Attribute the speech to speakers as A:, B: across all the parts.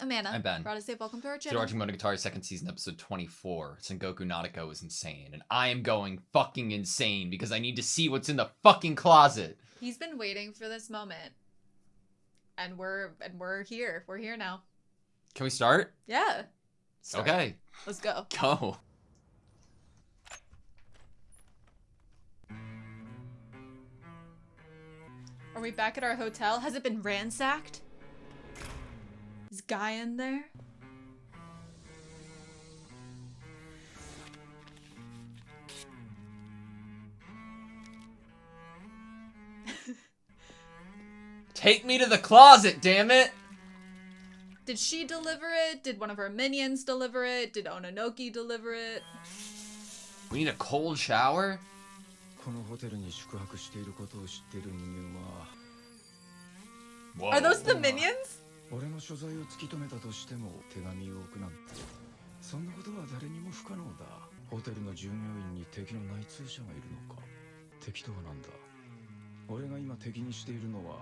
A: Amanda.
B: I'm Ben.
A: AutoSave, welcome to our
B: Today
A: channel.
B: we're watching Monogatari Second Season, episode 24. Sengoku Nadeko is insane, and I am going fucking insane because I need to see what's in the fucking closet.
A: He's been waiting for this moment, and we're here. We're here now.
B: Can we start?
A: Yeah. Start.
B: Okay.
A: Let's go.
B: Go.
A: Are we back at our hotel? Has it been ransacked? Is Guy in there?
B: Take me to the closet, damn it!
A: Did she deliver it? Did one of her minions deliver it? Did Ononoki deliver it?
B: We need a cold shower? Whoa.
A: Are those the minions?
C: 俺の所在を突き止めたとしても手紙を置くなんてそんなことは誰にも不可能だ。ホテルの従業員に敵の内通者がいるのか。敵とはなんだ。俺が今敵にしているのは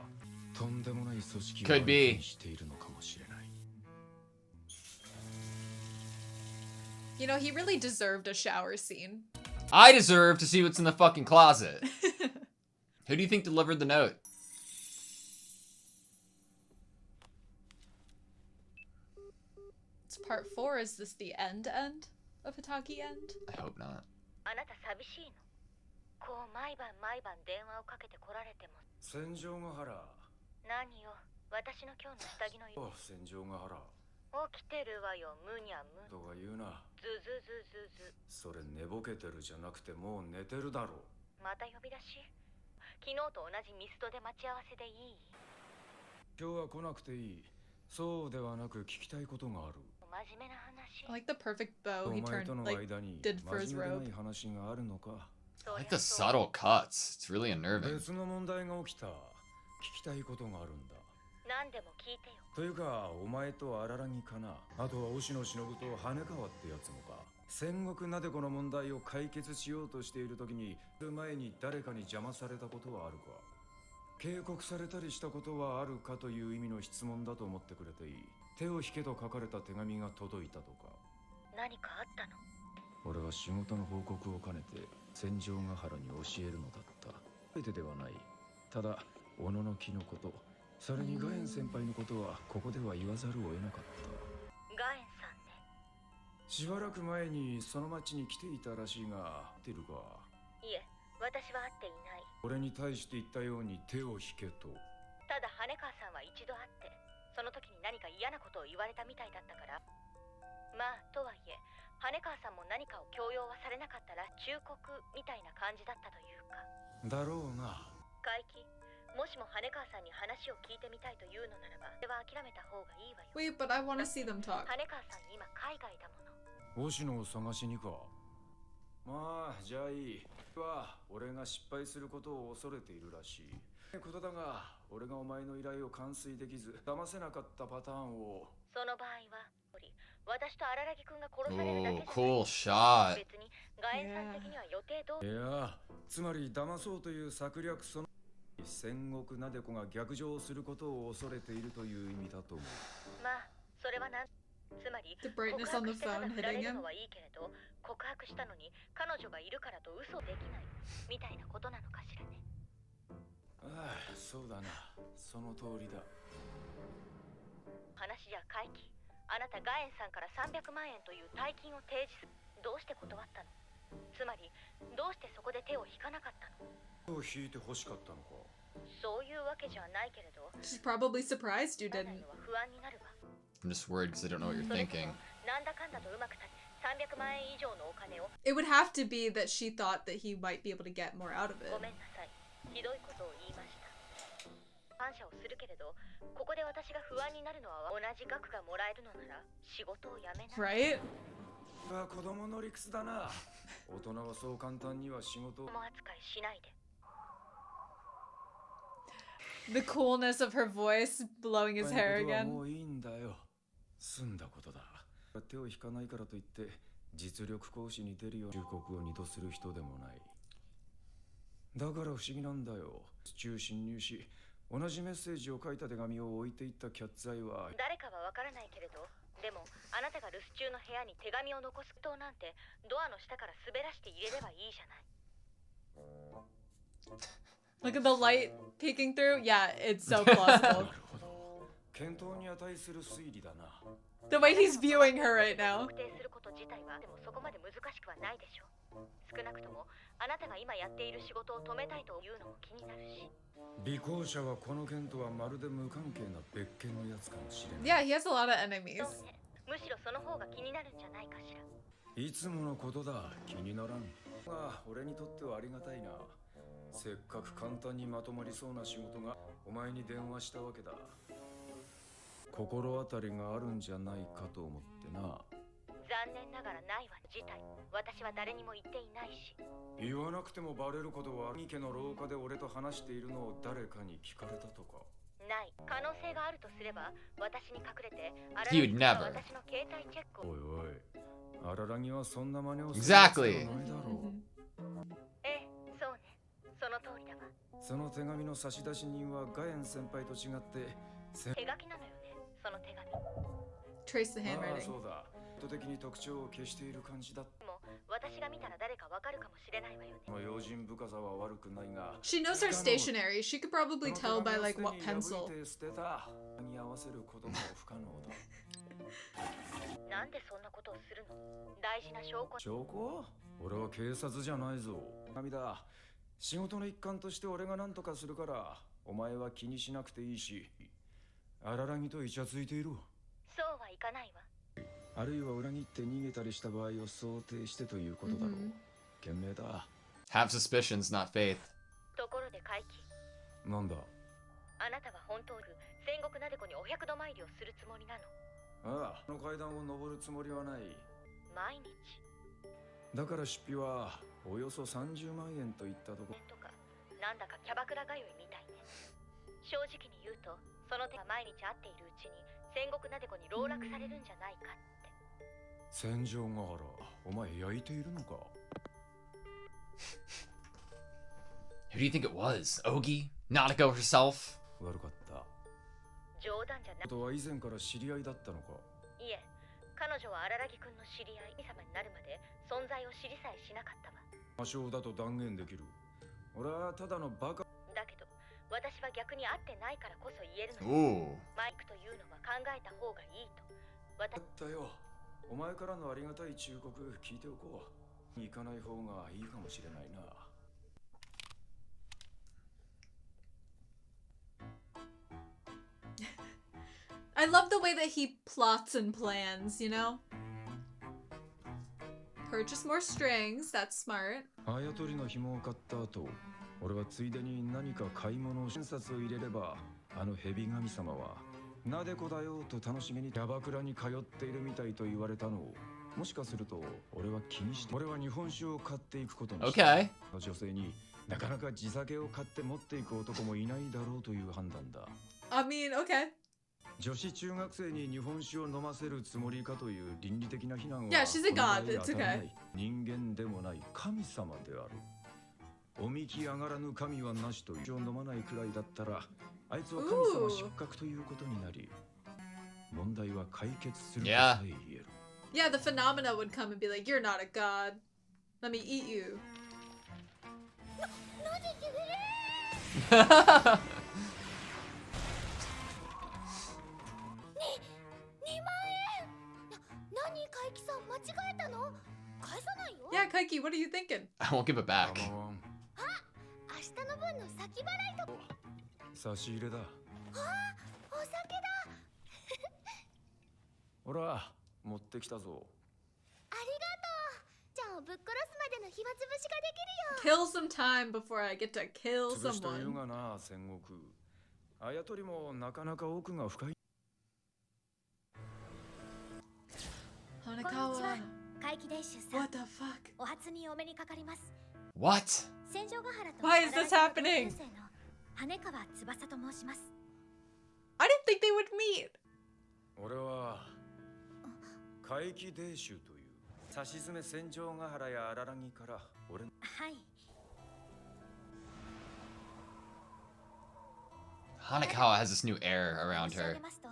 C: とんでもない組織を相手にしているのかもしれない。
A: You know, he really deserved a shower scene.
B: I deserve to see what's in the fucking closet. Who do you think delivered the note?
A: It's part 4. Is this the end of Hitagi end?
B: I hope not.
D: あなた寂しいの？こう毎晩電話をかけて来られても。
C: 戦場ヶ原。
D: 何よ、私の今日の下着の色。
C: 戦場ヶ原。
D: 起きてるわよ、むにゃむ。
C: とか言うな。
D: ずずずずず。
C: それ寝ぼけてるじゃなくてもう寝てるだろう。
D: また呼び出し？昨日と同じミストで待ち合わせでいい？
C: 今日は来なくていい。そうではなく聞きたいことがある。
D: 真面目な話。
A: I like the perfect bow he
C: お前
A: turned,
C: との
A: like,
C: 間に
A: did for his
C: 真面目
A: robe.
C: ない話があるのか。
B: I like the subtle cuts. It's really unnerving.
C: 別の問題が起きた。聞きたいことがあるんだ。
D: 何でも聞いてよ。
C: というか、お前と荒木かな。あとは押野忍と羽川ってやつもか。戦国なでこの問題を解決しようとしている時に、前に誰かに邪魔されたことはあるか。警告されたりしたことはあるかという意味の質問だと思ってくれていい。手を引けと書かれた手紙が届いたとか。
D: 何かあったの？
C: 俺は仕事の報告を兼ねて戦場ヶ原に教えるのだった。全てではない。ただ、小野の木のこと、それにガエン先輩のことはここでは言わざるを得なかった。
D: ガエンさんね。
C: しばらく前にその町に来ていたらしいが、知ってるか？
D: いえ、私は会っていない。
C: 俺に対して言ったように手を引けと。
D: ただ羽川さんは一度会って、その時に何か嫌なことを言われたみたいだったから。まあ、とはいえ、羽川さんも何かを強要はされなかったら忠告みたいな感じだったというか。
C: だろうな。
D: 怪奇、もしも羽川さんに話を聞いてみたいというのならば、それは諦めた方がいいわよ。
A: Wait, but I want to see them talk.
D: 羽川さん今海外だもの。
C: 押野を探しにか。まあ、じゃあいい。は、俺が失敗することを恐れているらしい。ことだが、俺がお前の依頼を完遂できず、騙せなかったパターンを。
D: その場合は、私と荒木くんが殺されるだけじゃない。
B: Cool shot.
D: 別にガエンさん的には予定通り。
C: いや、つまり騙そうという策略その戦国なでこが逆上することを恐れているという意味だと思う。
D: まあ、それはなんつまり
A: The brightness on the
D: 告白してただ
A: phone
D: 振られ
A: hitting
D: る
A: him.
D: のはいいけれど、告白したのに彼女がいるからと嘘できないみたいなことなのかしらね。
C: ああ、そうだな。その通りだ。
D: 話じゃ怪奇。あなたガエンさんから300万円という大金を提示する。どうして断ったの？つまりどうしてそこで手を引かなかったの？
C: 手を引いて欲しかったのか。
D: そういうわけじゃないけれど。
A: She's probably surprised you
D: あなた
A: didn't.
D: には不安になるわ。
B: I'm just worried because I don't know what you're
D: それと
B: thinking.
D: もなんだかんだとうまく300万円以上のお金を。
A: It would have to be that she thought that he might be able to get more out of it.
D: ごめんなさい。ひどいことを言いました。感謝をするけれど、ここで私が不安になるのは同じ額がもらえるのなら仕事を辞めない。
A: Right?
C: が子供の理屈だな。大人はそう簡単には仕事を。
D: も扱いしないで。
A: The coolness of her voice blowing his hair
C: も
A: again.
C: ういいんだよ。済んだことだ。手を引かないからといって実力行使に出るような忠告を二度する人でもない。だから不思議なんだよ。中侵入し、同じメッセージを書いた手紙を置いていったキャッツアイは
D: 誰かはわからないけれど、でもあなたが留守中の部屋に手紙を残すとなんてドアの下から滑らして入れればいいじゃない。
A: Look at the light peeking through. Yeah, it's so plausible.
C: 検討に値する推理だな。
A: The way he's viewing her right now.
D: 特定すること自体はでもそこまで難しくはないでしょう。少なくともあなたが今やっている仕事を止めたいというのも気になるし。
C: 尾行者はこの件とはまるで無関係な別件のやつかもしれない。
A: Yeah, he has a lot of enemies.
D: そうね、むしろその方が気になるんじゃないかしら。
C: いつものことだ。気にならん。が俺にとってはありがたいな。せっかく簡単にまとまりそうな仕事がお前に電話したわけだ。心当たりがあるんじゃないかと思ってな。
D: 残念ながらないわ自体。私は誰にも言っていないし。
C: 言わなくてもバレることは家の廊下で俺と話しているのを誰かに聞かれたとか。
D: ない。可能性があるとすれば私に隠れて
B: He would never.
D: 私の携帯チェックを。
C: おいおい、荒らぎはそんな真似をする
B: Exactly.
C: やつではないだろう。
D: ええ、そうね。その通りだわ。
C: その手紙の差出人はガエン先輩と違って
D: 手書きなのよね、その手紙。
A: Trace the
C: ああ
A: handwriting.
C: そうだ。意図的に特徴を消している感じだ。
D: でも私が見たら誰かわかるかもしれないわよね。
C: まあ用心深さは悪くないが。
A: She knows her stationery. She could probably tell by like what
C: 破
A: pencil.
C: いて捨てた。に合わせることも不可能だ。
D: なんでそんなことをするの？大事な証拠。
C: 証拠？俺は警察じゃないぞ。涙。仕事の一環として俺が何とかするから、お前は気にしなくていいし。荒らぎとイチャついている。
D: そうはいかないわ。
C: あるいは裏切って逃げたりした場合を想定してということだろう。賢明だ。
B: Have suspicions, not faith.
D: ところで怪奇。
C: なんだ。
D: あなたは本当に戦国なでこにお百度参りをするつもりなの？
C: ああ、この階段を登るつもりはない。
D: 毎日。
C: だから出費はおよそ30万円といったとこ。
D: とかなんだかキャバクラ通いみたいね。正直に言うと、その手が毎日会っているうちに戦国なでこに籠絡されるんじゃないかって。
C: 戦場ヶ原、お前焼いているのか？
B: Who do you think it was? Ogi? Nanako herself?
C: 悪かった。
D: 冗談じゃない。
C: とは以前から知り合いだったのか？
D: いえ、彼女は荒木くんの知り合い。神様になるまで存在を知りさえしなかったわ。
C: 魔性だと断言できる。俺はただのバカ。
D: だけど私は逆に会ってないからこそ言えるのよ。
B: Ooh.
D: マイクというのは考えた方がいいと。
C: だったよ。お前からのありがたい忠告聞いておこう。行かない方がいいかもしれないな。
A: I love the way that he plots and plans, you know? Purchase more strings, that's smart.
C: あやとりの紐を買った後、俺はついでに何か買い物を診察を入れれば、あの蛇神様はなでこだよと楽しげにキャバクラに通っているみたいと言われたのを、もしかすると俺は気にして、俺は日本酒を買っていくことにした。
B: Okay.
C: 女性になかなか地酒を買って持っていく男もいないだろうという判断だ。
A: I mean, okay.
C: 女子中学生に日本酒を飲ませるつもりかという倫理的な非難は
A: Yeah, she's a
C: この場合
A: god. It's
C: 当たらな
A: okay.
C: い。人間でもない神様である。おみき上がらぬ神はなしという飲まないくらいだったら、あいつは神様失格ということになり、問題は解決するとさえ言える。
A: Yeah, the phenomena would come and be like, you're not a god. Let me eat you. Yeah, Kaiki, what are you thinking?
B: I won't give it back.
C: Come on. 差し入れだ。ほら、持ってきたぞ。
A: Kill some time before I get to kill
C: 潰しという
A: someone.
C: がな、戦国。あやとりもなかなか奥が深い。
A: Hanekawa.
E: 怪奇伝習さん、
A: What the fuck?
E: お初にお目にかかります。
B: What?
E: 戦場ヶ原と
A: Why is this happening?
E: の羽川翼と申します。
A: I didn't think they would meet.
C: 俺は怪奇伝習という差し詰め戦場ヶ原や荒らぎから俺の
E: はい。
B: Hanekawa has this new air around
E: 申し上
B: her.
E: げますと、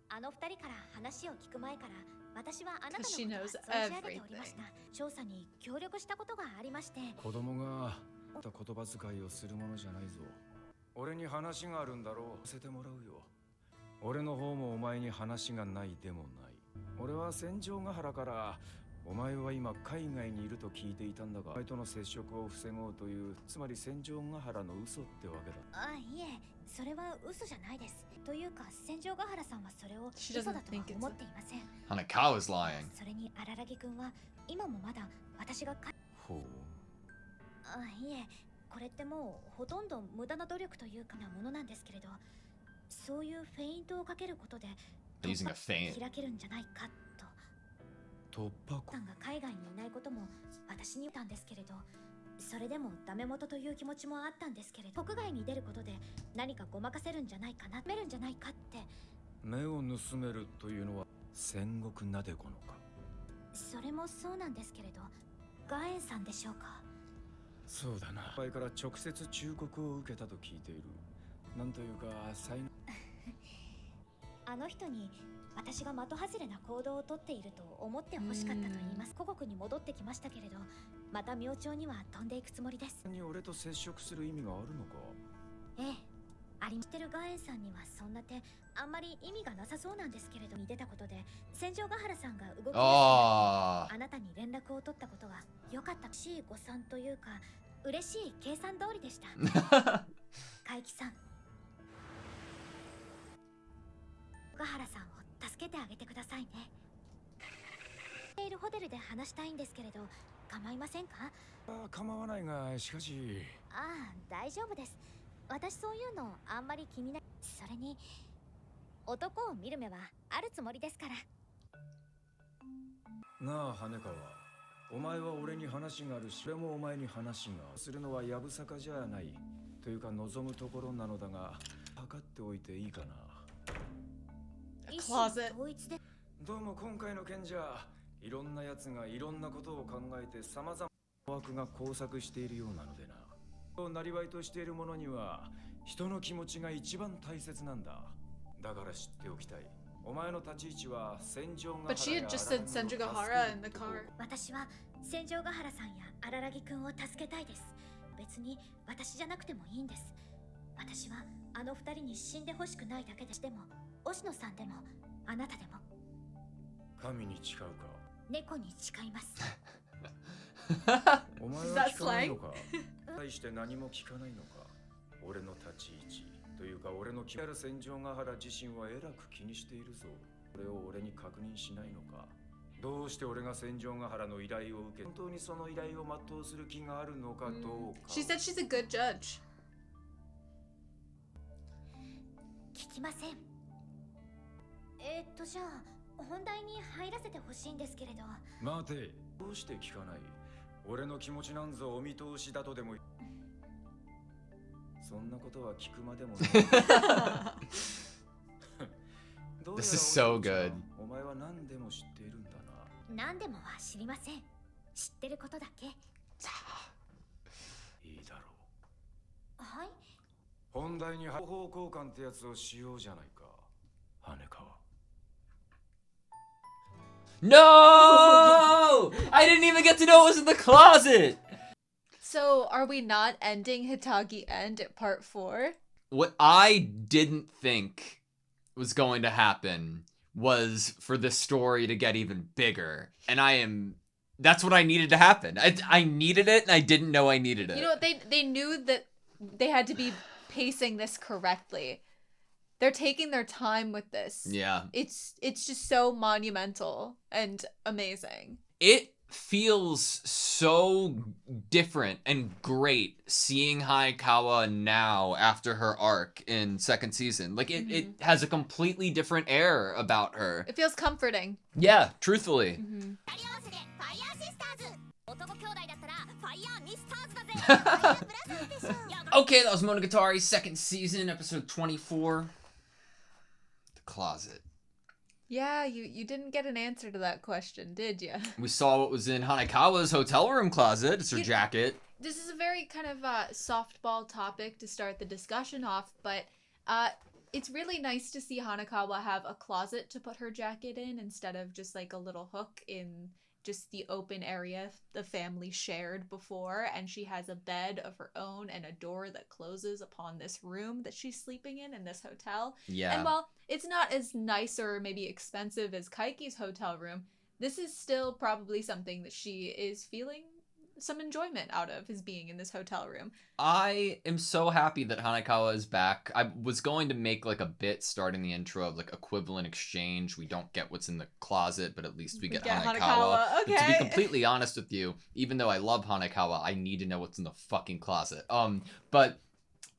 E: あの二人から話を聞く前から、私はあなたの
A: Because
E: こと
A: she
E: は
A: knows
E: 存じ上げておりました。調査に協力したことがありまして、
C: 子供が言葉遣いをするものじゃないぞ。俺に話があるんだろう。させてもらうよ。俺の方もお前に話がないでもない。俺は戦場ヶ原から、お前は今海外にいると聞いていたんだが、お前との接触を防ごうという、つまり戦場ヶ原の嘘ってわけだ。
E: あ、いえ、それは嘘じゃないです。というか、戦場ヶ原さんはそれを
A: She
E: 嘘
A: doesn't
E: だとは
A: think it's
E: 思っていません。
B: Hanekawa's lying.
E: それに荒木くんは今もまだ私が
C: ほう。
E: あ、いえ、これってもうほとんど無駄な努力というかなものなんですけれど、そういうフェイントをかけることで
B: Using a feint.
E: 開けるんじゃないかと。
C: 突破口
E: さんが海外にいないことも私に言ったんですけれど、それでもダメ元という気持ちもあったんですけれど、国外に出ることで何かごまかせるんじゃないかな、めるんじゃないかって。
C: 目を盗めるというのは戦国なでこのか。
E: それもそうなんですけれど、ガエンさんでしょうか。
C: そうだな。前から直接忠告を受けたと聞いている。なんというか才能。
E: あの人に私が的外れな行動をとっていると思ってほしかったと言います。故国に戻ってきましたけれど、また明朝には飛んでいくつもりです。
C: に俺と接触する意味があるのか。
E: ええ、ありましてるガエンさんにはそんな手あんまり意味がなさそうなんですけれど、に出たことで戦場ヶ原さんが動き出すから
B: Ah.
E: あなたに連絡を取ったことは良かったしい誤算というか嬉しい計算通りでした。海木さん、ヶ原さんを助けてあげてくださいね。いるホテルで話したいんですけれど構いませんか？
C: 構わないが、しかし。
E: ああ、大丈夫です。私そういうのあんまり気にな、それに男を見る目はあるつもりですから。
C: なあ羽川、お前は俺に話があるし、俺もお前に話がするのはやぶさかじゃないというか望むところなのだが、測っておいていいかな。
E: 一
A: closet
E: 心統一で。
C: どうも今回の件じゃ、いろんな奴がいろんなことを考えて様々な枠が交錯しているようなのでな。なりわいとしている者には人の気持ちが一番大切なんだ。だから知っておきたい。お前の立ち位置は戦場ヶ原
A: But she had just said Senjugahara in the car.
E: 私は戦場ヶ原さんや荒木くんを助けたいです。別に私じゃなくてもいいんです。私はあの二人に死んでほしくないだけで、でも押野さんでもあなたでも
C: 神に誓うか。
E: 猫に誓います。
C: お前
A: Is
C: は
A: that
C: 聞かないの
A: slang?
C: か。対して何も聞かないのか。俺の立ち位置というか俺の気ある戦場ヶ原自身はえらく気にしているぞ。これを俺に確認しないのか。どうして俺が戦場ヶ原の依頼を受け、本当にその依頼を全うする気があるのかどうか。
A: She said she's a good judge.
E: 聞きません。じゃあ本題に入らせてほしいんですけれど。
C: 待て、どうして聞かない。俺の気持ちなんぞお見通しだとでも。そんなことは聞くまでもない。どうやら
B: This is so good.
C: お前は何でも知っているんだな。
E: 何でもは知りません。知ってることだけ。
C: いいだろう。
E: はい。
C: 本題に情報交換ってやつをしようじゃないか。羽川。
B: No! I didn't even get to know it was in the closet!
A: So, are we not ending Hitagi End at part 4?
B: What I didn't think was going to happen was for this story to get even bigger. And that's what I needed to happen. I needed it and I didn't know I needed it.
A: You know what? They knew that they had to be pacing this correctly. They're taking their time with this.
B: Yeah.
A: It's just so monumental and amazing.
B: It feels so different and great seeing Hayakawa now after her arc in second season. Like it has a completely different air about her.
A: It feels comforting.
B: Yeah, truthfully. Okay, that was Monogatari Second Season, episode 24. The closet.
A: Yeah, you didn't get an answer to that question, did you?
B: We saw what was in Hanekawa's hotel room closet. It's her
A: You-
B: jacket.
A: This is a very kind of softball topic to start the discussion off, but It's really nice to see Hanakawa have a closet to put her jacket in instead of just like a little hook in just the open area the family shared before. And she has a bed of her own and a door that closes upon this room that she's sleeping in this hotel.
B: Yeah.
A: And while it's not as nice or maybe expensive as Kaiki's hotel room, this is still probably something that she is feeling some enjoyment out of, is being in this hotel room.
B: I am so happy that Hanakawa is back. I was going to make like a bit starting the intro of like equivalent exchange. We don't get what's in the closet, but at least we get Hanakawa.
A: Okay.
B: But to be completely honest with you, even though I love Hanakawa, I need to know what's in the fucking closet. But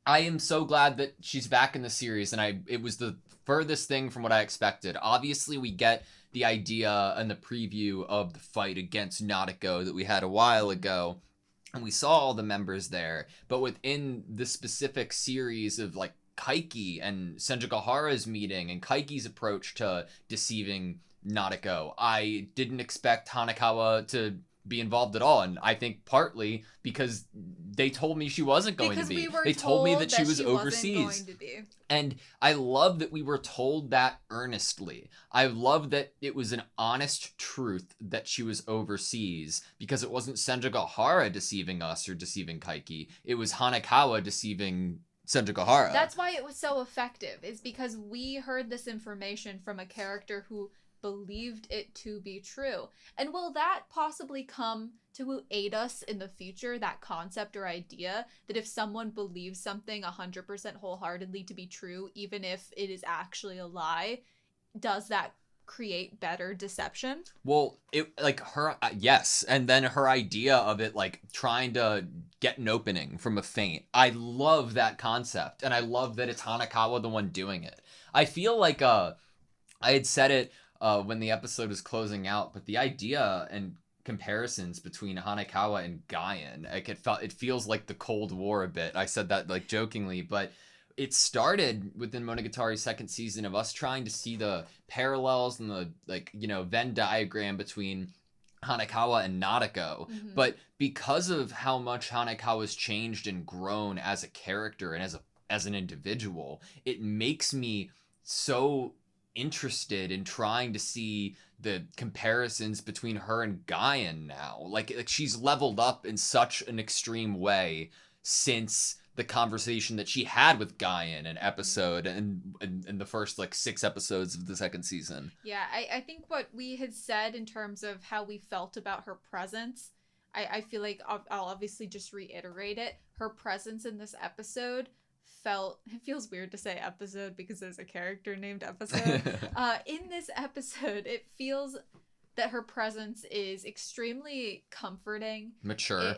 B: I am so glad that she's back in the series, and it was the furthest thing from what I expected. Obviously, we get the idea and the preview of the fight against Nautiko that we had a while ago, and we saw all the members there. But within the specific series of like Kaiki and Senjugahara's meeting and Kaiki's approach to deceiving Nautiko, I didn't expect Hanakawa to be involved at all, and I think partly because they told me she wasn't going to be. They told me that she was overseas. And I love that we were told that earnestly. I love that it was an honest truth that she was overseas, because it wasn't Senjugahara deceiving us or deceiving Kaiki. It was Hanakawa deceiving Senjugahara.
A: That's why it was so effective, is because we heard this information from a character who believed it to be true. And will that possibly come to aid us in the future, that concept or idea that if someone believes something 100% wholeheartedly to be true, even if it is actually a lie, does that create better deception?
B: Well, it like her yes, and then her idea of it like trying to get an opening from a feint. I love that concept, and I love that it's Hanakawa the one doing it. I feel like I had said it when the episode was closing out, but the idea and comparisons between Hanakawa and Gaian, like it feels like the Cold War a bit. I said that like jokingly, but it started within Monogatari second season of us trying to see the parallels and the like, you know, Venn diagram between Hanakawa and Nautiko.
A: Mm-hmm.
B: But because of how much Hanakawa's changed and grown as a character and as an individual, it makes me so interested in trying to see the comparisons between her and Gaian now. Like she's leveled up in such an extreme way since the conversation that she had with Gaian an episode and in the first like 6 episodes of the second season.
A: Yeah, I think what we had said in terms of how we felt about her presence, I feel like I'll obviously just reiterate it. Her presence in this episode it feels weird to say episode because there's a character named Episode. In this episode, it feels that her presence is extremely comforting.
B: Mature.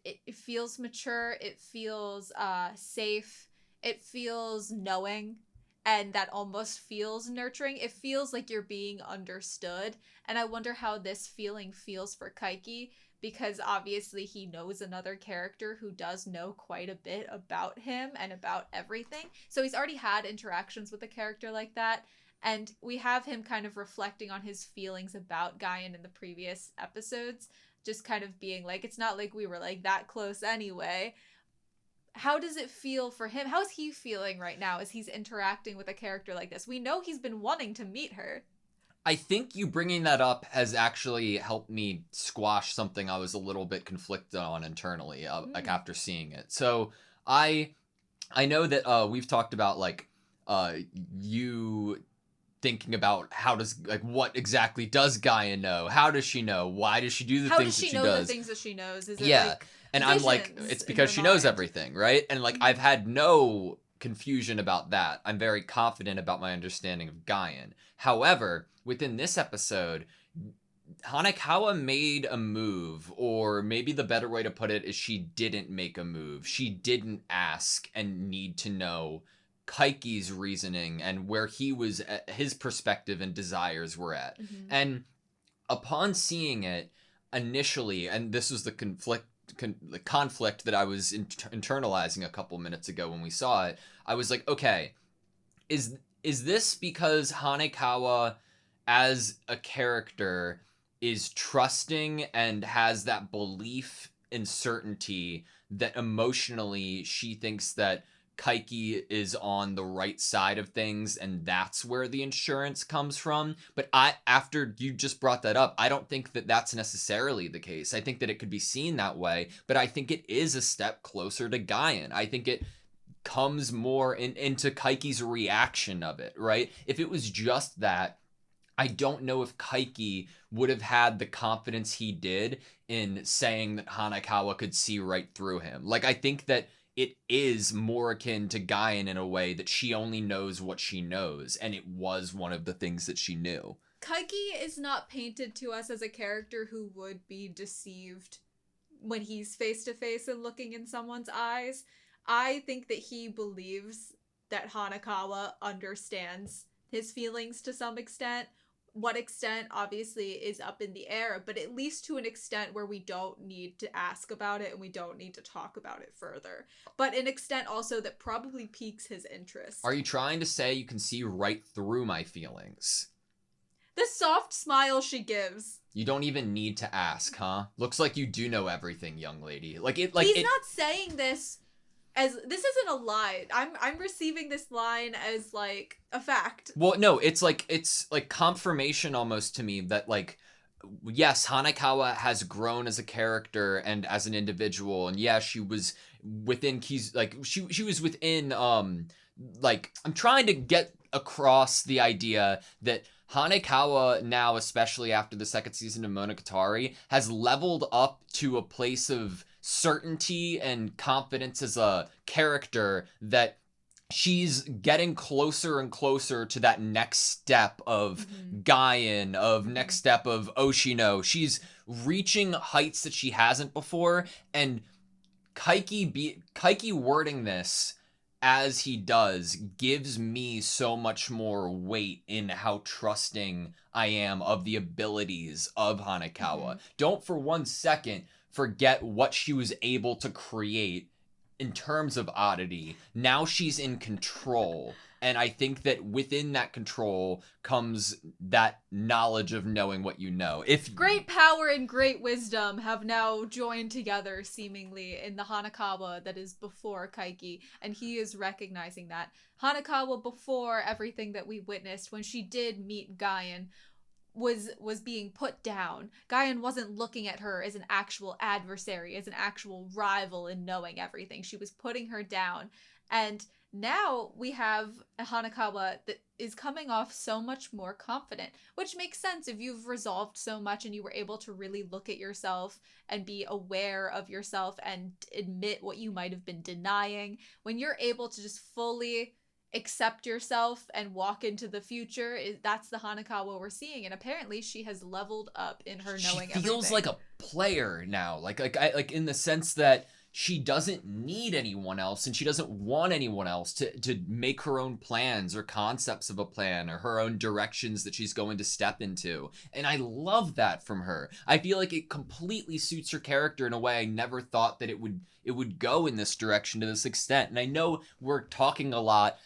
A: It feels mature. It feels safe. It feels knowing. And that almost feels nurturing. It feels like you're being understood. And I wonder how this feeling feels for Kaiki, because obviously he knows another character who does know quite a bit about him and about everything. So he's already had interactions with a character like that. And we have him kind of reflecting on his feelings about Gaian in the previous episodes, just kind of being like, it's not like we were like that close anyway. How does it feel for him? How is he feeling right now as he's interacting with a character like this? We know he's been wanting to meet her.
B: I think you bringing that up has actually helped me squash something I was a little bit conflicted on internally, like after seeing it. So I know that we've talked about like you thinking about what exactly does Gaia know? How does she know? Why does she do the things that she does? How does she know the
A: things that she knows? Is it like
B: and I'm like, it's because she knows everything, right? And like I've had no confusion about that. I'm very confident about my understanding of Gaian. However, within this episode, Hanakawa made a move, or maybe the better way to put it is she didn't make a move. She didn't ask and need to know Kaiki's reasoning and where he was, his perspective and desires were at.
A: Mm-hmm.
B: And upon seeing it initially, and this was the conflict that I was internalizing a couple minutes ago when we saw it, I was like, okay, is this because Hanakawa as a character is trusting and has that belief and certainty that emotionally she thinks that Kaiki is on the right side of things, and that's where the insurance comes from. But after you just brought that up, I don't think that that's necessarily the case. I think that it could be seen that way, but I think it is a step closer to Gaian. I think it comes more into Kaiki's reaction of it, right? If it was just that, I don't know if Kaiki would have had the confidence he did in saying that Hanakawa could see right through him. Like, I think that it is more akin to Gaian in a way that she only knows what she knows, and it was one of the things that she knew.
A: Kaiki is not painted to us as a character who would be deceived when he's face to face and looking in someone's eyes. I think that he believes that Hanakawa understands his feelings to some extent. What extent, obviously, is up in the air, but at least to an extent where we don't need to ask about it and we don't need to talk about it further. But an extent also that probably piques his interest.
B: Are you trying to say you can see right through my feelings?
A: The soft smile she gives.
B: You don't even need to ask, huh? Looks like you do know everything, young lady.
A: He's not saying this as this isn't a lie. I'm receiving this line as like a fact.
B: Well, no, it's like confirmation almost to me that like, yes, Hanakawa has grown as a character and as an individual, and yeah, she was within she was within like, I'm trying to get across the idea that Hanekawa now, especially after the second season of Monogatari, has leveled up to a place of certainty and confidence as a character that she's getting closer and closer to that next step of Gaian, of next step of Oshino. She's reaching heights that she hasn't before, and Kaiki wording this as he does gives me so much more weight in how trusting I am of the abilities of Hanekawa. Don't for 1 second forget what she was able to create in terms of oddity. Now she's in control. And I think that within that control comes that knowledge of knowing what you know.
A: Great power and great wisdom have now joined together, seemingly, in the Hanakawa that is before Kaiki, and he is recognizing that. Hanakawa, before everything that we witnessed, when she did meet Gaian, was being put down. Gaian wasn't looking at her as an actual adversary, as an actual rival in knowing everything. She was putting her down. And now we have a Hanakawa that is coming off so much more confident, which makes sense if you've resolved so much and you were able to really look at yourself and be aware of yourself and admit what you might have been denying. When you're able to just fully accept yourself and walk into the future, that's the Hanakawa we're seeing, and apparently she has leveled up in her knowing everything.
B: She feels like a player now, like in the sense that she doesn't need anyone else, and she doesn't want anyone else to make her own plans or concepts of a plan or her own directions that she's going to step into. And I love that from her. I feel like it completely suits her character in a way I never thought that it would go in this direction to this extent. And I know we're talking a lot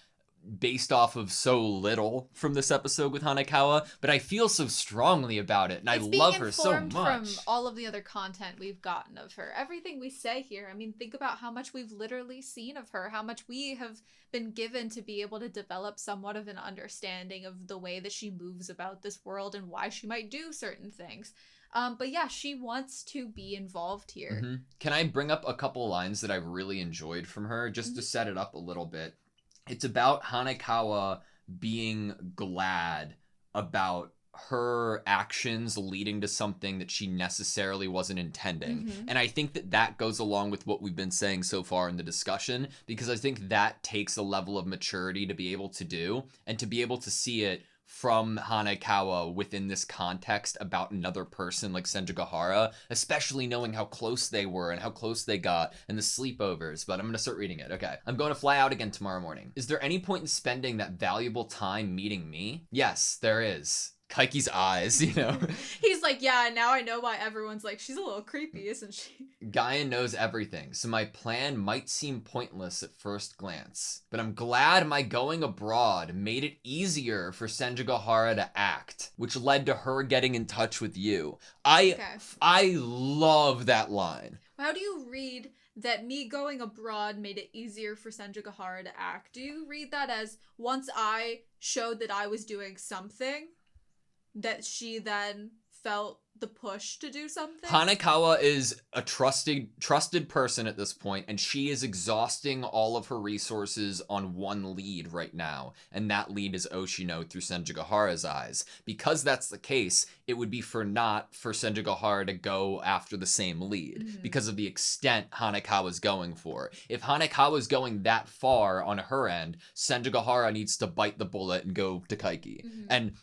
B: based off of so little from this episode with Hanekawa, but I feel so strongly about it, and I love her so much.
A: From all of the other content we've gotten of her, everything we say here, I mean, think about how much we've literally seen of her, how much we have been given to be able to develop somewhat of an understanding of the way that she moves about this world and why she might do certain things. But yeah, she wants to be involved here.
B: Can I bring up a couple lines that I've really enjoyed from her, just to set it up a little bit? It's about Hanekawa being glad about her actions leading to something that she necessarily wasn't intending. And I think that goes along with what we've been saying so far in the discussion, because I think that takes a level of maturity to be able to do, and to be able to see it from Hanekawa within this context about another person like Senjugahara, especially knowing how close they were and how close they got and the sleepovers. But I'm going to start reading it. Okay. I'm going to fly out again tomorrow morning. Is there any point in spending that valuable time meeting me? Yes, there is. Kaiki's eyes, you know.
A: He's like, yeah, now I know why everyone's like, she's a little creepy, isn't she?
B: Gaian knows everything, so my plan might seem pointless at first glance. But I'm glad my going abroad made it easier for Senjugahara to act, which led to her getting in touch with you. I love that line.
A: How do you read that me going abroad made it easier for Senjugahara to act. Do you read that as once I showed that I was doing something, that she then felt the push to do something?
B: Hanekawa is a trusted person at this point, and she is exhausting all of her resources on one lead right now, and that lead is Oshino through Senjugahara's eyes. Because that's the case, it would be for Senjugahara to go after the same lead, because of the extent Hanekawa's going for. If Hanekawa's going that far on her end, Senjugahara needs to bite the bullet and go to Kaiki. And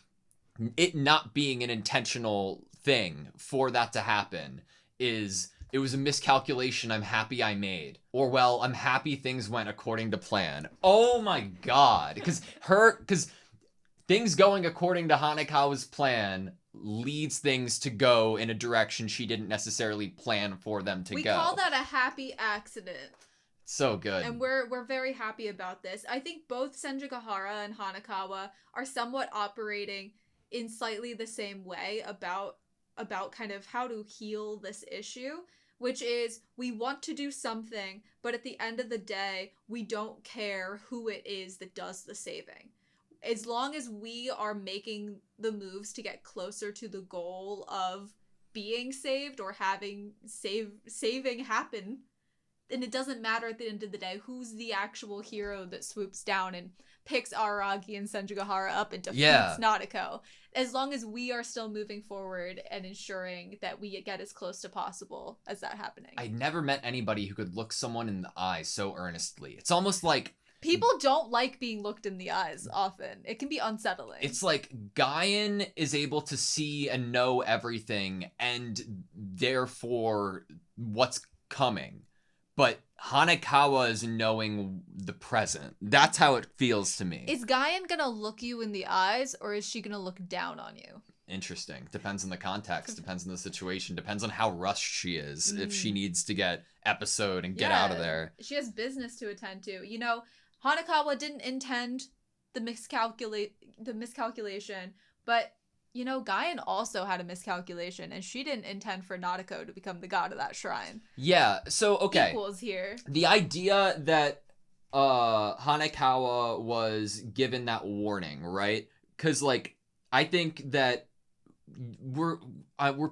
B: it not being an intentional thing for that to happen it was a miscalculation I'm happy I made. Or, well, I'm happy things went according to plan. Oh my god. Because things going according to Hanekawa's plan leads things to go in a direction she didn't necessarily plan for them to go.
A: We call that a happy accident.
B: So good.
A: And we're very happy about this. I think both Senjugahara and Hanekawa are somewhat operating in slightly the same way about kind of how to heal this issue, which is we want to do something, but at the end of the day, we don't care who it is that does the saving. As long as we are making the moves to get closer to the goal of being saved or having saving happen, then it doesn't matter at the end of the day who's the actual hero that swoops down and picks Araragi and Senjugahara up and defeats Nadeko. As long as we are still moving forward and ensuring that we get as close to possible as that happening.
B: I never met anybody who could look someone in the eye so earnestly. It's almost like
A: people don't like being looked in the eyes often. It can be unsettling.
B: It's like Gaian is able to see and know everything and therefore what's coming. But Hanekawa is knowing the present. That's how it feels to me.
A: Is Gaian gonna look you in the eyes, or is she gonna look down on you?
B: Interesting. Depends on the context. Depends on the situation. Depends on how rushed she is. If she needs to get episode and get out of there.
A: She has business to attend to. You know, Hanekawa didn't intend the miscalculation, but you know, Gaian also had a miscalculation, and she didn't intend for Nadeko to become the god of that shrine.
B: Yeah, so, okay.
A: Equals here.
B: The idea that Hanekawa was given that warning, right? Because, like, I think that we're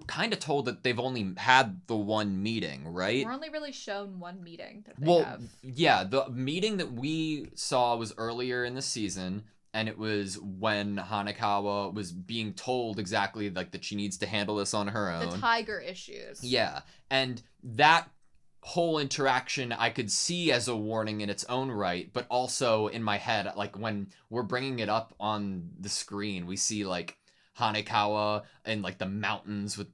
B: kind of told that they've only had the one meeting, right?
A: We're only really shown one meeting that they have.
B: Yeah, the meeting that we saw was earlier in the season. And it was when Hanekawa was being told exactly like that she needs to handle this on her own.
A: The tiger issues.
B: Yeah. And that whole interaction I could see as a warning in its own right, but also in my head, like when we're bringing it up on the screen, we see like Hanekawa and like the mountains with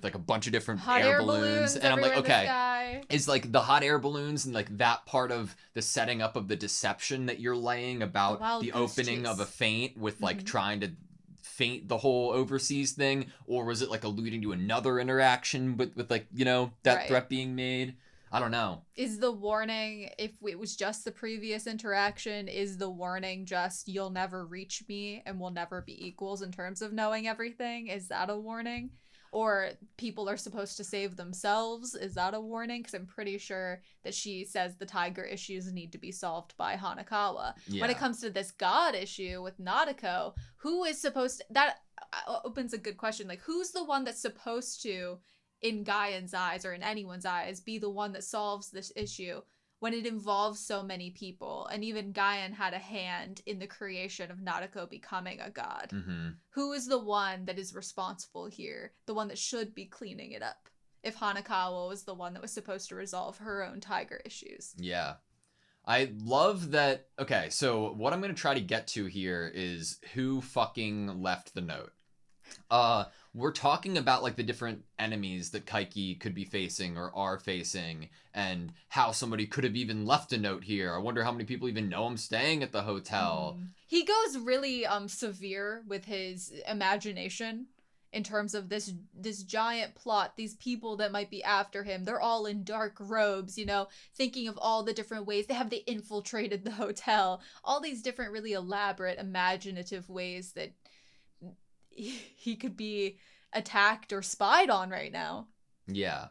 B: like a bunch of different
A: hot
B: air balloons. And I'm like, okay,
A: is
B: it's like the hot air balloons and like that part of the setting up of the deception that you're laying about the opening of a feint with like trying to feint the whole overseas thing, or was it like alluding to another interaction with like, you know, that threat being made? I don't know.
A: Is the warning, if it was just the previous interaction, is the warning just you'll never reach me and we'll never be equals in terms of knowing everything? Is that a warning? Or people are supposed to save themselves? Is that a warning? Because I'm pretty sure that she says the tiger issues need to be solved by Hanekawa. Yeah. When it comes to this god issue with Nadeko, who is supposed to... That opens a good question. Like, who's the one that's supposed to, in Gaian's eyes or in anyone's eyes, be the one that solves this issue when it involves so many people? And even Gaian had a hand in the creation of Nadeko becoming a god. Who is the one that is responsible here? The one that should be cleaning it up? If Hanekawa was the one that was supposed to resolve her own tiger issues.
B: Yeah. I love that. Okay, so what I'm going to try to get to here is who fucking left the note. We're talking about like the different enemies that Kaiki could be facing or are facing, and how somebody could have even left a note here. I wonder how many people even know I'm staying at the hotel.
A: He goes really severe with his imagination in terms of this giant plot. These people that might be after him, they're all in dark robes, you know, thinking of all the different ways they infiltrated the hotel. All these different really elaborate, imaginative ways that he could be attacked or spied on right now.
B: Yeah.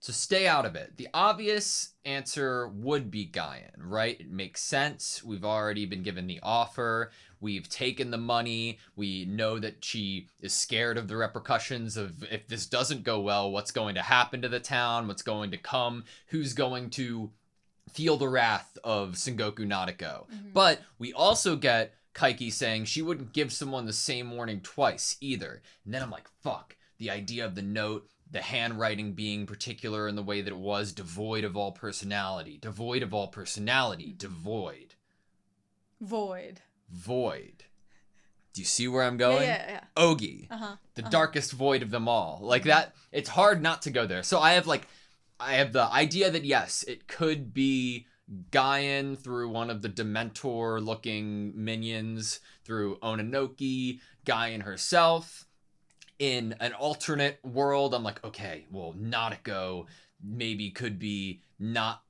B: So stay out of it. The obvious answer would be Guyan, right? It makes sense. We've already been given the offer. We've taken the money. We know that she is scared of the repercussions of if this doesn't go well, what's going to happen to the town, what's going to come, who's going to feel the wrath of Sengoku Nadeko. But we also get Kaiki saying she wouldn't give someone the same warning twice either. And then I'm like, fuck, the idea of the note, the handwriting being particular in the way that it was, devoid of all personality, devoid. Void. Do you see where I'm going?
A: Yeah.
B: Ogi. The darkest void of them all. Like that, it's hard not to go there. So I have the idea that yes, it could be Guyan through one of the Dementor looking minions, through Ononoki, Guyan herself. In an alternate world, I'm like, okay, well, Nadeko maybe could be not,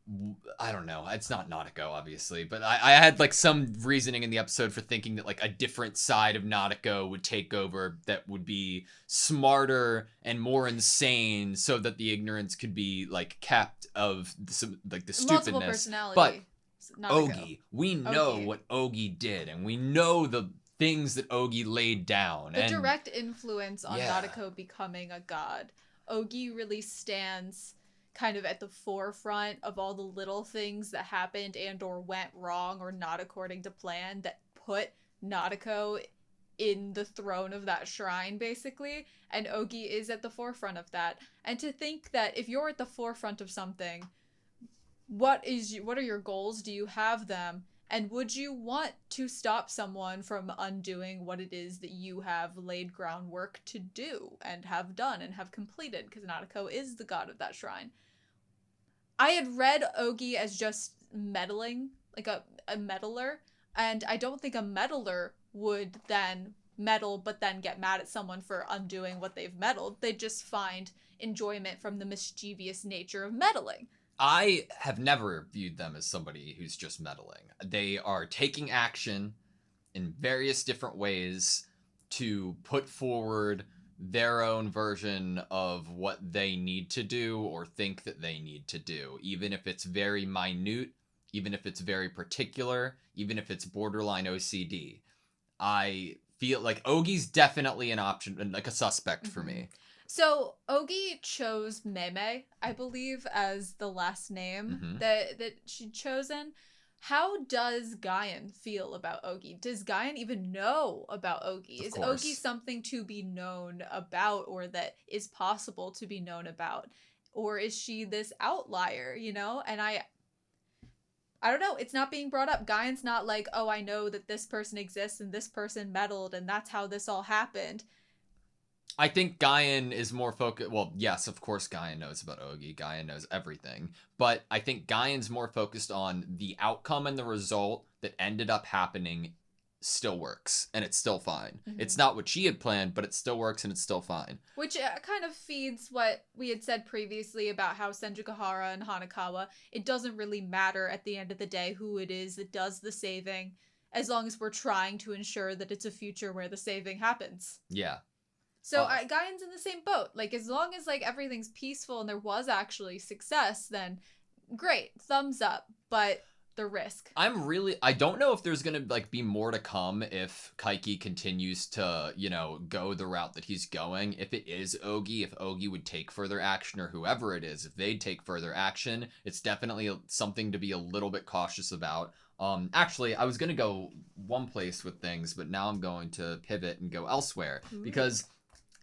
B: I don't know. It's not Nadeko, obviously, but I had like some reasoning in the episode for thinking that like a different side of Nadeko would take over that would be smarter and more insane so that the ignorance could be like kept of some, like the stupidness.
A: Multiple personality.
B: But
A: Nadeko.
B: Ogi, we know what Ogi did, and we know the things that Ogi laid down.
A: The
B: and
A: direct influence on Nadeko becoming a god. Ogi really stands kind of at the forefront of all the little things that happened and or went wrong or not according to plan that put Nadeko in the throne of that shrine, basically. And Ogi is at the forefront of that. And to think that if you're at the forefront of something, what are your goals? Do you have them? And would you want to stop someone from undoing what it is that you have laid groundwork to do and have done and have completed? Because Nadeko is the god of that shrine. I had read Ogi as just meddling, like a meddler, and I don't think a meddler would then meddle but then get mad at someone for undoing what they've meddled. They'd just find enjoyment from the mischievous nature of meddling.
B: I have never viewed them as somebody who's just meddling. They are taking action in various different ways to put forward their own version of what they need to do or think that they need to do, even if it's very minute, even if it's very particular, even if it's borderline OCD. I feel like Ogi's definitely an option, like a suspect for me.
A: So Ogi chose Meme, I believe, as the last name that she'd chosen. How does Guyan feel about Ogi? Does Guyan even know about Ogi? Is Ogi something to be known about or that is possible to be known about? Or is she this outlier, you know? And I don't know. It's not being brought up. Guyan's not like, oh, I know that this person exists and this person meddled and that's how this all happened.
B: I think Guyan is more focused. Well, yes, of course, Guyan knows about Ogi. Guyan knows everything. But I think Guyan's more focused on the outcome and the result that ended up happening still works. And it's still fine. It's not what she had planned, but it still works and it's still fine.
A: Which kind of feeds what we had said previously about how Senjukahara and Hanakawa, it doesn't really matter at the end of the day who it is that does the saving, as long as we're trying to ensure that it's a future where the saving happens.
B: Yeah.
A: So Guyan's in the same boat. Like, as long as, like, everything's peaceful and there was actually success, then great, thumbs up. But the risk.
B: I don't know if there's gonna, like, be more to come if Kaiki continues to, you know, go the route that he's going. If it is Ogi, if Ogi would take further action, or whoever it is, if they'd take further action, it's definitely something to be a little bit cautious about. Actually, I was gonna go one place with things, but now I'm going to pivot and go elsewhere. Because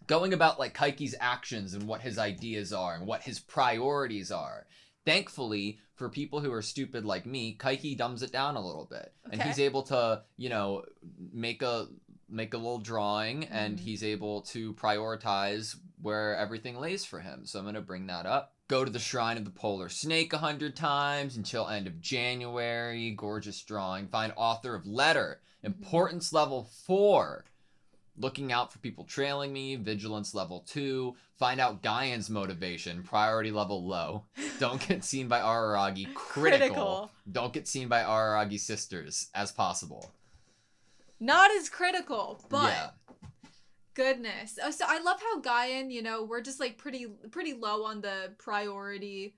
B: going about, like, Kaiki's actions and what his ideas are and what his priorities are. Thankfully, for people who are stupid like me, Kaiki dumbs it down a little bit. And he's able to, you know, make a little drawing, and he's able to prioritize where everything lays for him. So I'm going to bring that up. Go to the Shrine of the Polar Snake 100 times until end of January. Gorgeous drawing. Find author of letter. Importance level 4. Looking out for people trailing me. Vigilance level 2. Find out Guyan's motivation. Priority level low. Don't get seen by Araragi. Critical. Don't get seen by Araragi's sisters as possible.
A: Not as critical, but goodness. Oh, so I love how Gaian, we're just like pretty low on the priority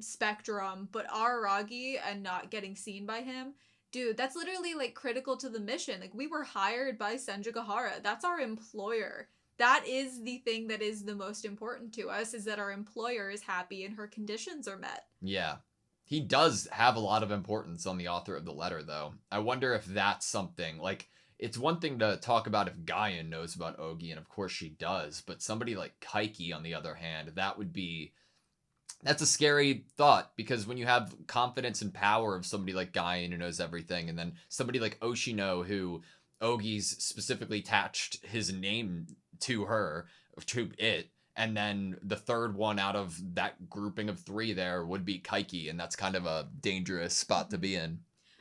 A: spectrum, but Araragi and not getting seen by him, dude, that's literally like critical to the mission. Like, we were hired by Senjugahara. That's our employer. That is the thing that is the most important to us, is that our employer is happy and her conditions are met.
B: Yeah. He does have a lot of importance on the author of the letter, though. I wonder if that's something, like, it's one thing to talk about if Gaian knows about Ogi, and of course she does, but somebody like Kaiki, on the other hand, that's a scary thought, because when you have confidence and power of somebody like Gaian who knows everything, and then somebody like Oshino who Ogi's specifically attached his name to her, to it, and then the third one out of that grouping of three there would be Kaiki, and that's kind of a dangerous spot to be in.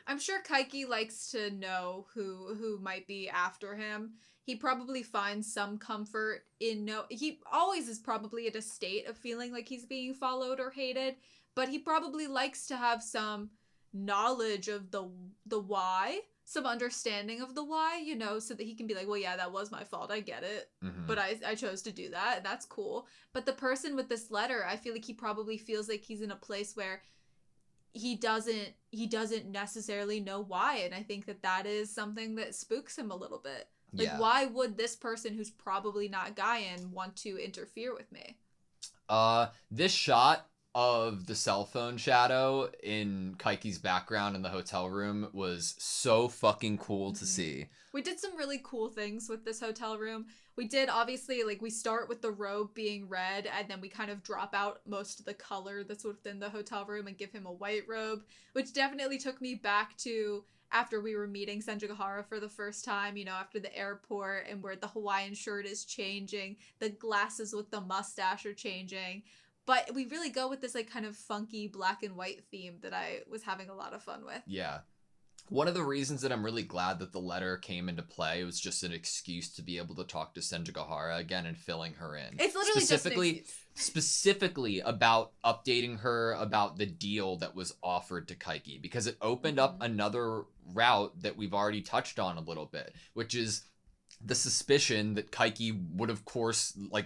A: I'm sure Kaiki likes to know who might be after him. He probably finds some comfort in he always is probably at a state of feeling like he's being followed or hated, but he probably likes to have some knowledge of the why, some understanding of the why, so that he can be like, well, yeah, that was my fault, I get it, but I chose to do that, and that's cool. But the person with this letter, I feel like he probably feels like he's in a place where he doesn't necessarily know why, and I think that is something that spooks him a little bit. Like,
B: yeah.
A: Why would this person who's probably not Gaian want to interfere with me?
B: This shot of the cell phone shadow in Kaiki's background in the hotel room was so fucking cool to see.
A: We did some really cool things with this hotel room. We did, obviously, like, we start with the robe being red, and then we kind of drop out most of the color that's within the hotel room and give him a white robe, which definitely took me back to after we were meeting Senjugahara for the first time, after the airport, and where the Hawaiian shirt is changing, the glasses with the mustache are changing. But we really go with this, like, kind of funky black and white theme that I was having a lot of fun with.
B: Yeah. One of the reasons that I'm really glad that the letter came into play was just an excuse to be able to talk to Senjugahara again and filling her in.
A: It's literally just an excuse.
B: Specifically about updating her about the deal that was offered to Kaiki, because it opened up another route that we've already touched on a little bit, which is the suspicion that Kaiki would, of course, like,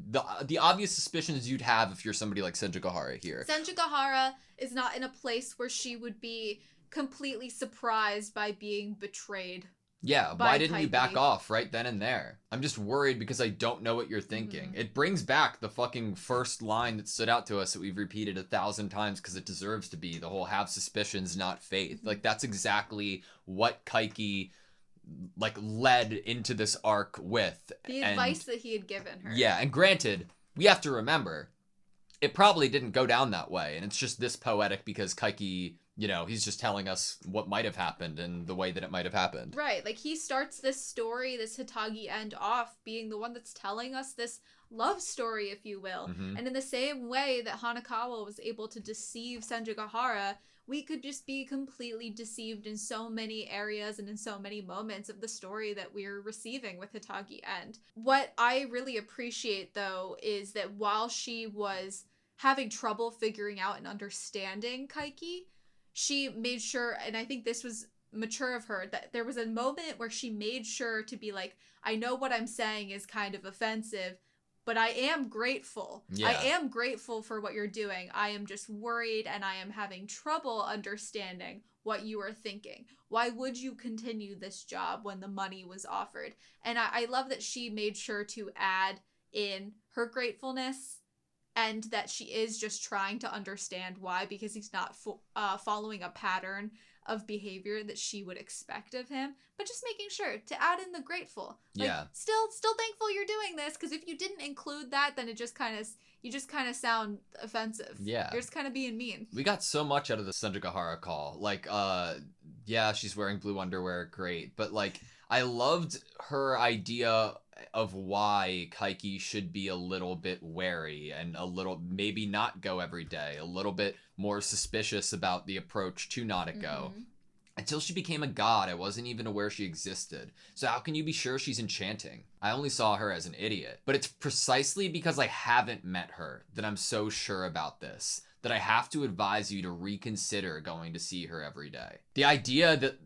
B: the obvious suspicions you'd have if you're somebody like Senjugahara here.
A: Senjugahara is not in a place where she would be completely surprised by being betrayed.
B: Yeah, why didn't you back off right then and there? I'm just worried because I don't know what you're thinking. It brings back the fucking first line that stood out to us that we've repeated 1,000 times because it deserves to be, the whole have suspicions, not faith. Like, that's exactly what Kaiki, like, led into this arc with.
A: The advice that he had given her.
B: Yeah, and granted, we have to remember, it probably didn't go down that way, and it's just this poetic because Kaiki, he's just telling us what might have happened and the way that it might have happened.
A: Right, like, he starts this story, this Hitagi end off, being the one that's telling us this love story, if you will. And in the same way that Hanakawa was able to deceive Senjugahara, we could just be completely deceived in so many areas and in so many moments of the story that we're receiving with Hitagi End. What I really appreciate, though, is that while she was having trouble figuring out and understanding Kaiki, she made sure, and I think this was mature of her, that there was a moment where she made sure to be like, I know what I'm saying is kind of offensive, but I am grateful.
B: Yeah.
A: I am grateful for what you're doing. I am just worried and I am having trouble understanding what you are thinking. Why would you continue this job when the money was offered? And I love that she made sure to add in her gratefulness and that she is just trying to understand why, because he's not following a pattern of behavior that she would expect of him, but just making sure to add in the grateful. Like,
B: yeah.
A: Still thankful you're doing this, because if you didn't include that, then you just kind of sound offensive.
B: Yeah.
A: You're just kind of being mean.
B: We got so much out of the Senjugahara call. Like, yeah, she's wearing blue underwear, great. But, like, I loved her idea of why Kaiki should be a little bit wary and a little, maybe not go every day, a little bit more suspicious about the approach to Nadeko. Until she became a god, I wasn't even aware she existed. So how can you be sure she's enchanting? I only saw her as an idiot. But it's precisely because I haven't met her that I'm so sure about this, that I have to advise you to reconsider going to see her every day. The idea that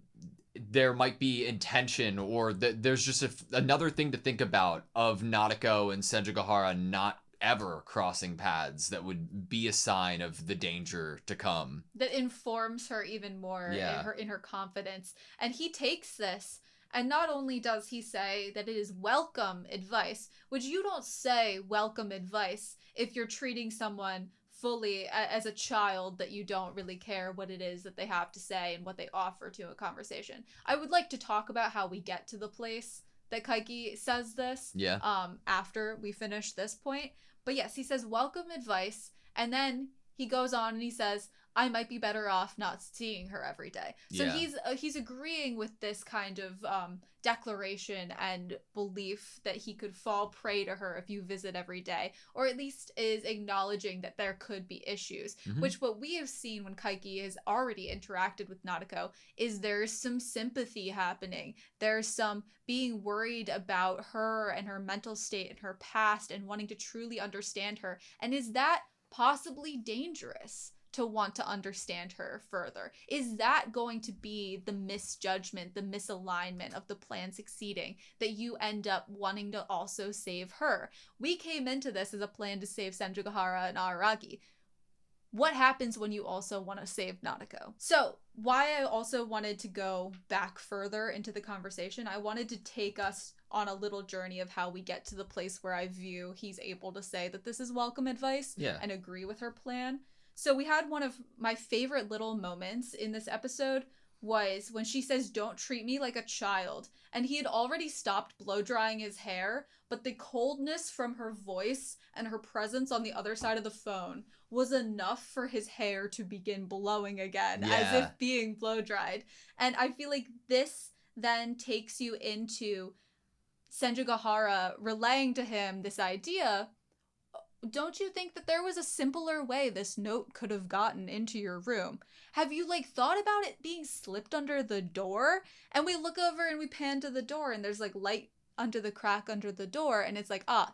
B: there might be intention, or that there's just another thing to think about of Nadeko and Senjugahara not ever crossing paths that would be a sign of the danger to come.
A: That informs her even more in her confidence. And he takes this, and not only does he say that it is welcome advice, which you don't say welcome advice if you're treating someone fully as a child that you don't really care what it is that they have to say and what they offer to a conversation. I would like to talk about how we get to the place that Kaiki says this.
B: Yeah.
A: After we finish this point. But yes, he says welcome advice, and then he goes on and he says, I might be better off not seeing her every day. So he's agreeing with this kind of declaration and belief that he could fall prey to her if you visit every day, or at least is acknowledging that there could be issues, which what we have seen when Kaiki has already interacted with Nadeko is there's some sympathy happening. There's some being worried about her and her mental state and her past and wanting to truly understand her. And is that possibly dangerous? To want to understand her further? Is that going to be the misjudgment, the misalignment of the plan succeeding, that you end up wanting to also save her? We came into this as a plan to save Senjugahara and Araragi. What happens when you also want to save Nadeko? So, why I also wanted to go back further into the conversation, I wanted to take us on a little journey of how we get to the place where I view he's able to say that this is welcome advice and agree with her plan. So we had one of my favorite little moments in this episode was when she says, don't treat me like a child. And he had already stopped blow drying his hair, but the coldness from her voice and her presence on the other side of the phone was enough for his hair to begin blowing again, as if being blow dried. And I feel like this then takes you into Senjugahara relaying to him this idea. Don't you think that there was a simpler way this note could have gotten into your room? Have you, thought about it being slipped under the door? And we look over and we pan to the door and there's, light under the crack under the door. And it's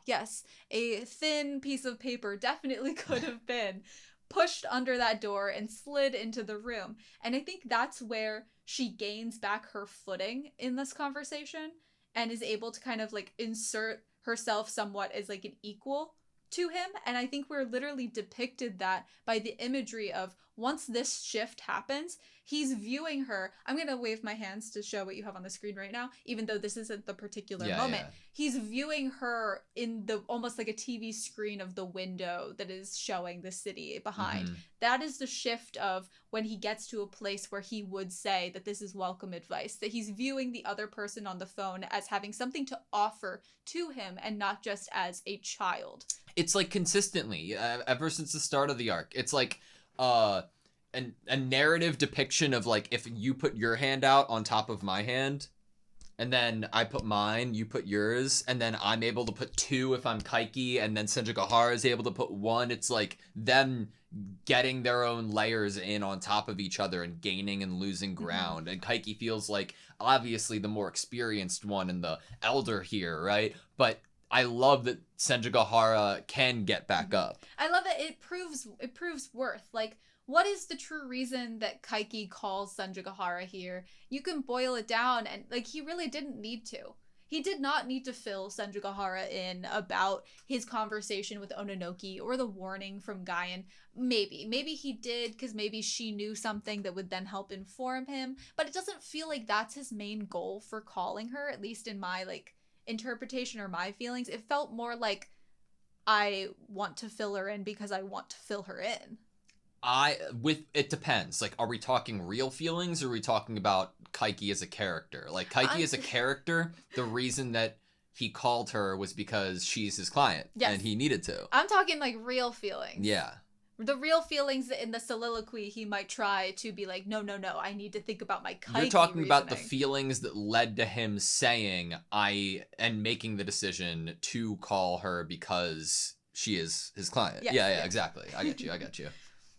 A: yes, a thin piece of paper definitely could have been pushed under that door and slid into the room. And I think that's where she gains back her footing in this conversation and is able to kind of, insert herself somewhat as, an equal to him. And I think we're literally depicted that by the imagery of once this shift happens, he's viewing her. I'm going to wave my hands to show what you have on the screen right now, even though this isn't the particular moment. Yeah. He's viewing her in the almost like a TV screen of the window that is showing the city behind. That is the shift of when he gets to a place where he would say that this is welcome advice, that he's viewing the other person on the phone as having something to offer to him and not just as a child.
B: It's consistently, ever since the start of the arc, it's a narrative depiction of if you put your hand out on top of my hand, and then I put mine, you put yours, and then I'm able to put 2 if I'm Kaiki, and then Senjugahara is able to put 1. It's them getting their own layers in on top of each other and gaining and losing ground. And Kaiki feels obviously the more experienced one and the elder here, right? But I love that Senjugahara can get back up.
A: I love that it proves worth. What is the true reason that Kaiki calls Senjugahara here? You can boil it down and he really didn't need to. He did not need to fill Senjugahara in about his conversation with Ononoki or the warning from Gaian. Maybe he did because maybe she knew something that would then help inform him. But it doesn't feel like that's his main goal for calling her, at least in my interpretation or my feelings. It felt more like I want to fill her in because I want to fill her in.
B: It depends. Are we talking real feelings or are we talking about Kaiki as a character? Kaiki as a character, the reason that he called her was because she's his client and he needed to.
A: I'm talking real feelings.
B: Yeah.
A: The real feelings that in the soliloquy he might try to be no, I need to think about my Kaiki
B: You're talking
A: reasoning.
B: About the feelings that led to him saying and making the decision to call her because she is his client.
A: Yes,
B: yeah, exactly. I get you.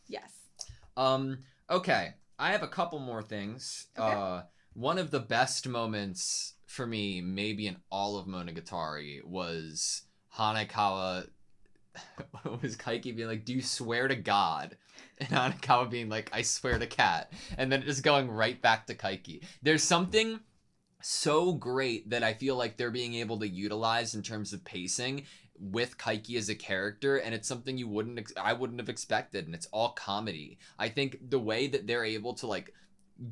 A: Yes.
B: Okay. I have a couple more things. Okay. One of the best moments for me, maybe in all of Monogatari, was Hanekawa was Kaiki being like, "Do you swear to God?" And Hanekawa being like, "I swear to cat." And then just going right back to Kaiki. There's something so great that I feel like they're being able to utilize in terms of pacing with Kaiki as a character, and it's something I wouldn't have expected, and it's all comedy. I think the way that they're able to like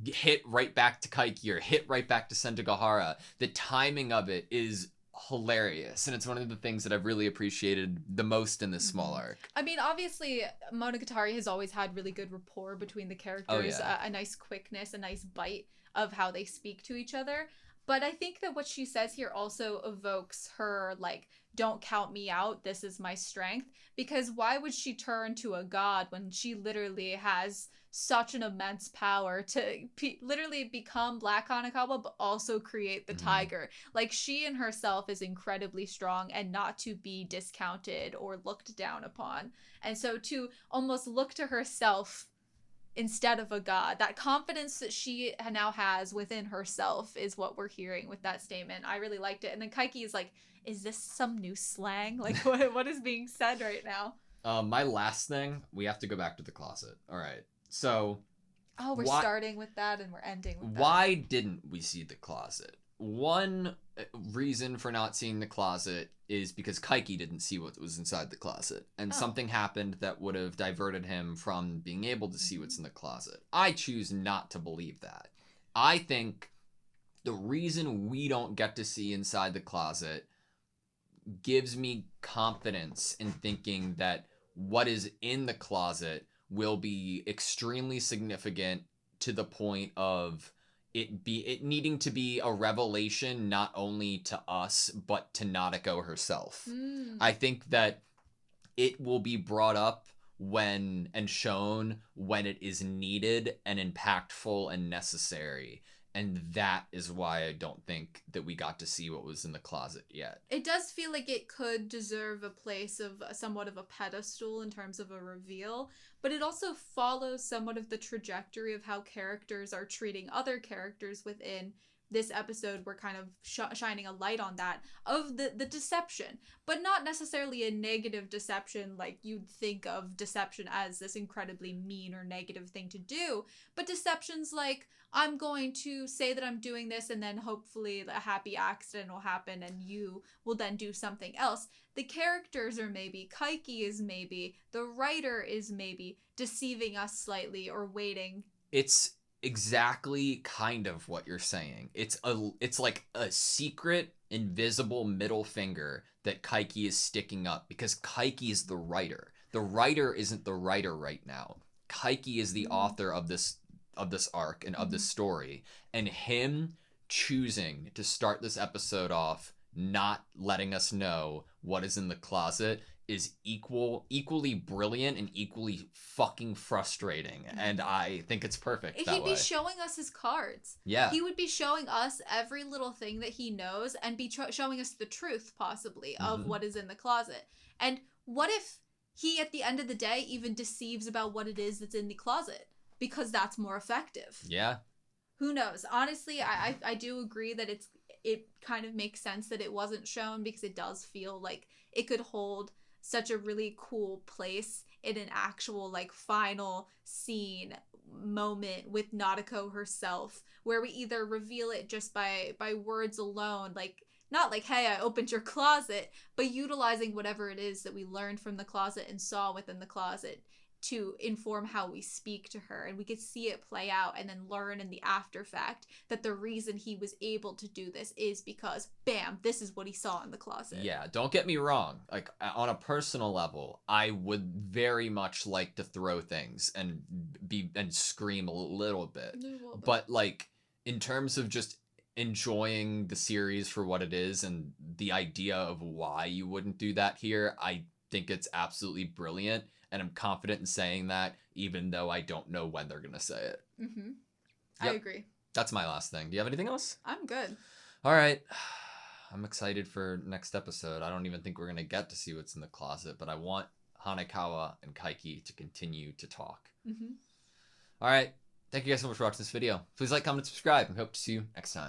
B: hit right back to Kaiki or hit right back to Sentagahara, the timing of it is hilarious, and it's one of the things that I've really appreciated the most in this small arc.
A: I mean, obviously, Monogatari has always had really good rapport between the characters, a nice quickness, a nice bite of how they speak to each other. But I think that what she says here also evokes her, like, don't count me out, this is my strength. Because why would she turn to a god when she literally has such an immense power to literally become Black Hanekawa, but also create the tiger? Like, she in herself is incredibly strong and not to be discounted or looked down upon. And so to almost look to herself instead of a god, that confidence that she now has within herself is what we're hearing with that statement. I really liked it. And then Kaiki is like, is this some new slang? Like, what is being said right now?
B: My last thing, we have to go back to the closet. All right. So,
A: we're starting with that and we're ending with that.
B: Why didn't we see the closet? One reason for not seeing the closet is because Kaiki didn't see what was inside the closet, and something happened that would have diverted him from being able to see what's in the closet. I choose not to believe that. I think the reason we don't get to see inside the closet gives me confidence in thinking that what is in the closet will be extremely significant to the point of it needing to be a revelation not only to us but to Nadeko herself. I think that it will be brought up when and shown when it is needed and impactful and necessary. And that is why I don't think that we got to see what was in the closet yet.
A: It does feel like it could deserve a place of somewhat of a pedestal in terms of a reveal, but it also follows somewhat of the trajectory of how characters are treating other characters within this episode. We're kind of shining a light on that, of the deception, but not necessarily a negative deception like you'd think of deception as this incredibly mean or negative thing to do, but deceptions like, I'm going to say that I'm doing this and then hopefully a happy accident will happen and you will then do something else. The characters are maybe, Kaiki is maybe, the writer is maybe deceiving us slightly or waiting.
B: It's exactly kind of what you're saying. It's like a secret, invisible middle finger that Kaiki is sticking up because Kaiki is the writer. The writer isn't the writer right now. Kaiki is the author of this arc and of this story, and him choosing to start this episode off not letting us know what is in the closet is equally brilliant and equally fucking frustrating, and I think it's perfect that way.
A: He'd be showing us his cards.
B: Yeah.
A: He would be showing us every little thing that he knows and be showing us the truth, possibly, of what is in the closet. And what if he, at the end of the day, even deceives about what it is that's in the closet? Because that's more effective.
B: Yeah.
A: Who knows? Honestly, I do agree that it kind of makes sense that it wasn't shown, because it does feel like it could hold such a really cool place in an actual like final scene moment with Nadeko herself, where we either reveal it just by words alone, like not like, hey, I opened your closet, but utilizing whatever it is that we learned from the closet and saw within the closet to inform how we speak to her, and we could see it play out and then learn in the after fact that the reason he was able to do this is because, bam, this is what he saw in the closet.
B: Yeah, don't get me wrong. Like, on a personal level, I would very much like to throw things and scream a little bit. But, like, in terms of just enjoying the series for what it is and the idea of why you wouldn't do that here, I think it's absolutely brilliant. And I'm confident in saying that, even though I don't know when they're going to say it.
A: Mm-hmm.
B: Yep.
A: I agree.
B: That's my last thing. Do you have anything else?
A: I'm good.
B: All right. I'm excited for next episode. I don't even think we're going to get to see what's in the closet, but I want Hanekawa and Kaiki to continue to talk.
A: Mm-hmm.
B: All right. Thank you guys so much for watching this video. Please like, comment, and subscribe, and hope to see you next time.